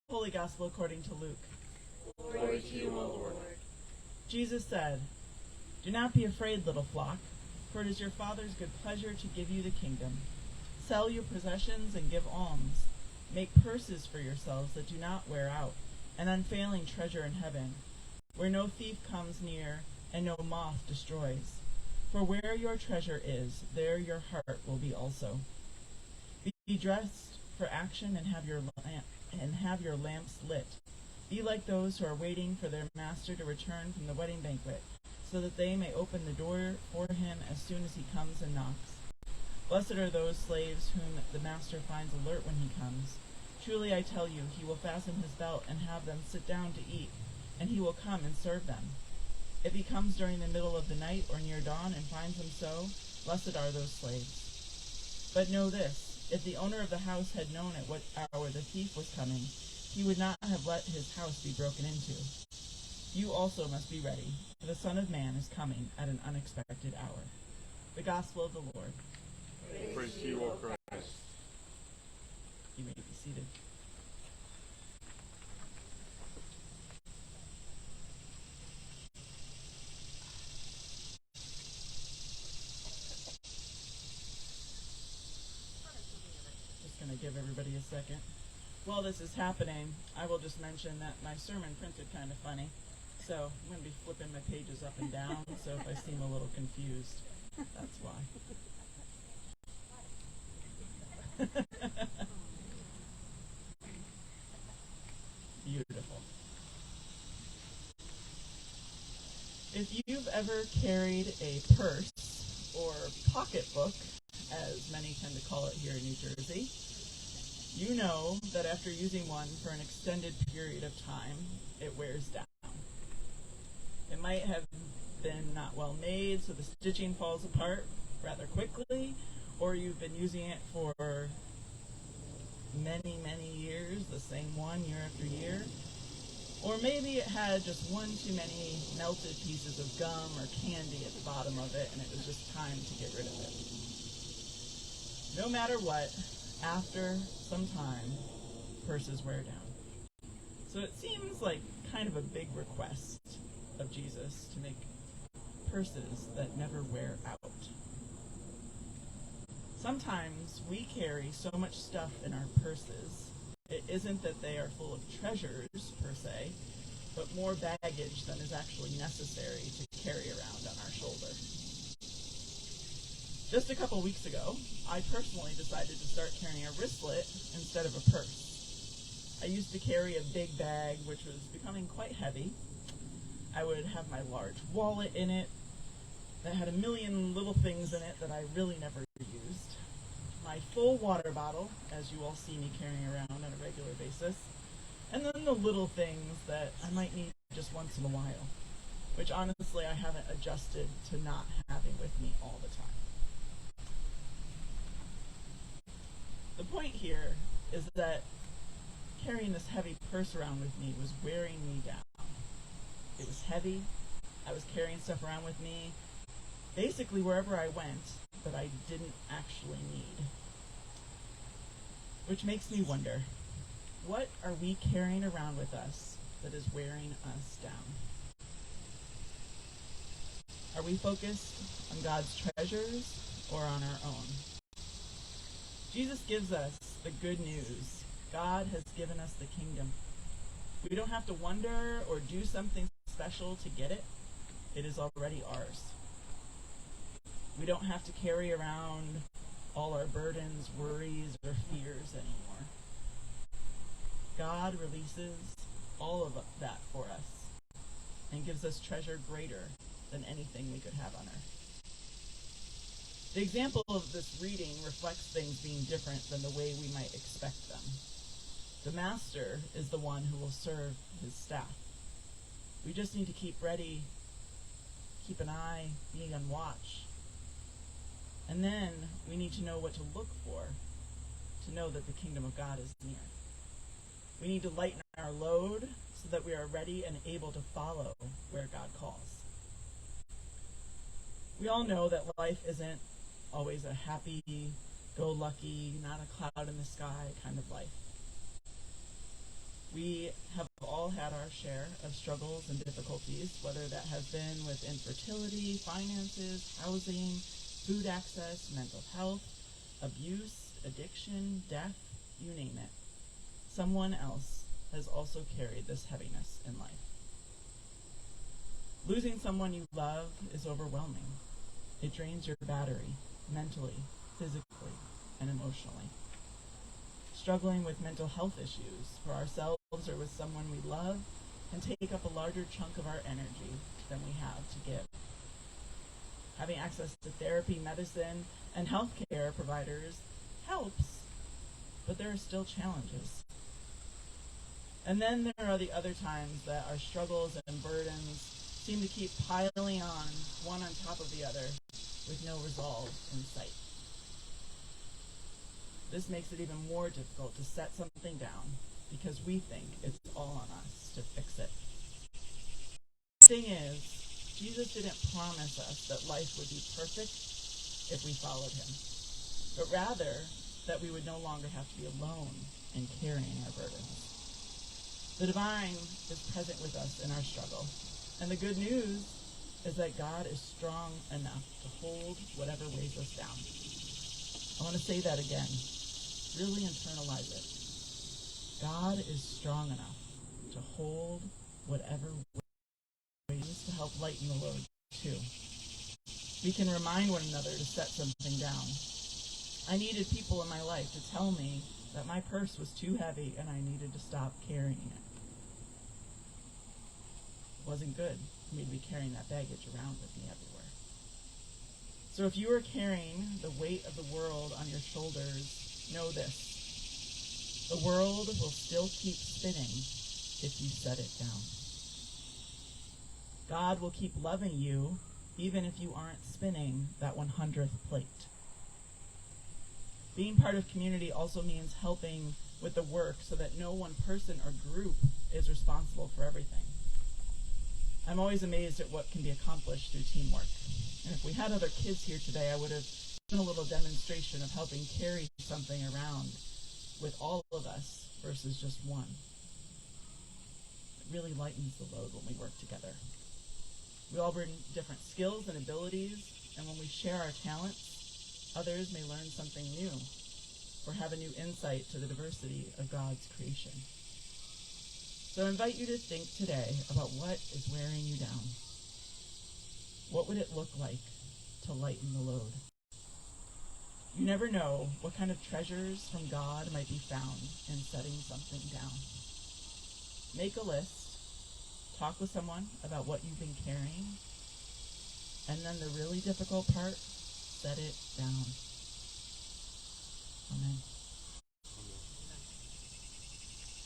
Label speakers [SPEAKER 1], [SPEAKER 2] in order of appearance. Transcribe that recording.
[SPEAKER 1] Holy Gospel according to Luke.
[SPEAKER 2] Glory to you, O Lord.
[SPEAKER 1] Jesus said, "Do not be afraid, little flock, for it is your Father's good pleasure to give you the kingdom. Sell your possessions and give alms. Make purses for yourselves that do not wear out, an unfailing treasure in heaven, where no thief comes near and no moth destroys. For where your treasure is, there your heart will be also. Be dressed for action and have your lamps lit. Be like those who are waiting for their master to return from the wedding banquet, so that they may open the door for him as soon as he comes and knocks. Blessed are those slaves whom the master finds alert when he comes. Truly I tell you, he will fasten his belt and have them sit down to eat, and he will come and serve them. If he comes during the middle of the night or near dawn and finds them so, blessed are those slaves. But know this, if the owner of the house had known at what hour the thief was coming, he would not have let his house be broken into. You also must be ready, for the Son of Man is coming at an unexpected hour." The Gospel of the Lord.
[SPEAKER 2] Praise to you, O Christ.
[SPEAKER 1] You may be seated. Just going to give everybody a second. While this is happening, I will just mention that my sermon printed kind of funny. So I'm going to be flipping my pages up and down, so if I seem a little confused, that's why. Beautiful. If you've ever carried a purse or pocketbook, as many tend to call it here in New Jersey, you know that after using one for an extended period of time, it wears down. It might have been not well made, so the stitching falls apart rather quickly, or you've been using it for many, many years, the same one year after year. Or maybe it had just one too many melted pieces of gum or candy at the bottom of it, and it was just time to get rid of it. No matter what, after some time, purses wear down. So it seems like kind of a big request of Jesus to make purses that never wear out. Sometimes we carry so much stuff in our purses, it isn't that they are full of treasures, per se, but more baggage than is actually necessary to carry around on our shoulder. Just a couple weeks ago, I personally decided to start carrying a wristlet instead of a purse. I used to carry a big bag, which was becoming quite heavy. I would have my large wallet in it that had a million little things in it that I really never used. My full water bottle, as you all see me carrying around on a regular basis, and then the little things that I might need just once in a while, which honestly I haven't adjusted to not having with me all the time. The point here is that carrying this heavy purse around with me was wearing me down. It was heavy. I was carrying stuff around with me basically wherever I went that I didn't actually need. Which makes me wonder, what are we carrying around with us that is wearing us down? Are we focused on God's treasures or on our own? Jesus gives us the good news. God has given us the kingdom. We don't have to wonder or do something special to get it. It is already ours. We don't have to carry around all our burdens, worries, or fears anymore. God releases all of that for us and gives us treasure greater than anything we could have on earth. The example of this reading reflects things being different than the way we might expect them. The master is the one who will serve his staff. We just need to keep ready, keep an eye, being on watch. And then we need to know what to look for to know that the kingdom of God is near. We need to lighten our load so that we are ready and able to follow where God calls. We all know that life isn't always a happy-go-lucky, not a cloud in the sky kind of life. We have all had our share of struggles and difficulties, whether that has been with infertility, finances, housing, food access, mental health, abuse, addiction, death, you name it. Someone else has also carried this heaviness in life. Losing someone you love is overwhelming. It drains your battery, mentally, physically, and emotionally. Struggling with mental health issues for ourselves or with someone we love can take up a larger chunk of our energy than we have to give. Having access to therapy, medicine, and healthcare providers helps, but there are still challenges. And then there are the other times that our struggles and burdens seem to keep piling on, one on top of the other, with no resolve in sight. This makes it even more difficult to set something down because we think it's all on us to fix it. The thing is, Jesus didn't promise us that life would be perfect if we followed him, but rather that we would no longer have to be alone in carrying our burdens. The divine is present with us in our struggle, and the good news is that God is strong enough to hold whatever weighs us down. I want to say that again. Really internalize it. God is strong enough to hold whatever weighs to help lighten the load too. We can remind one another to set something down. I needed people in my life to tell me that my purse was too heavy and I needed to stop carrying it. It wasn't good for me to be carrying that baggage around with me everywhere. So if you are carrying the weight of the world on your shoulders, know this: the world will still keep spinning if you set it down. God will keep loving you even if you aren't spinning that 100th plate. Being part of community also means helping with the work so that no one person or group is responsible for everything. I'm always amazed at what can be accomplished through teamwork. And if we had other kids here today, I would have done a little demonstration of helping carry something around with all of us versus just one. It really lightens the load when we work together. We all bring different skills and abilities, and when we share our talents, others may learn something new or have a new insight to the diversity of God's creation. So I invite you to think today about what is wearing you down. What would it look like to lighten the load? You never know what kind of treasures from God might be found in setting something down. Make a list, talk with someone about what you've been carrying, and then the really difficult part, set it down.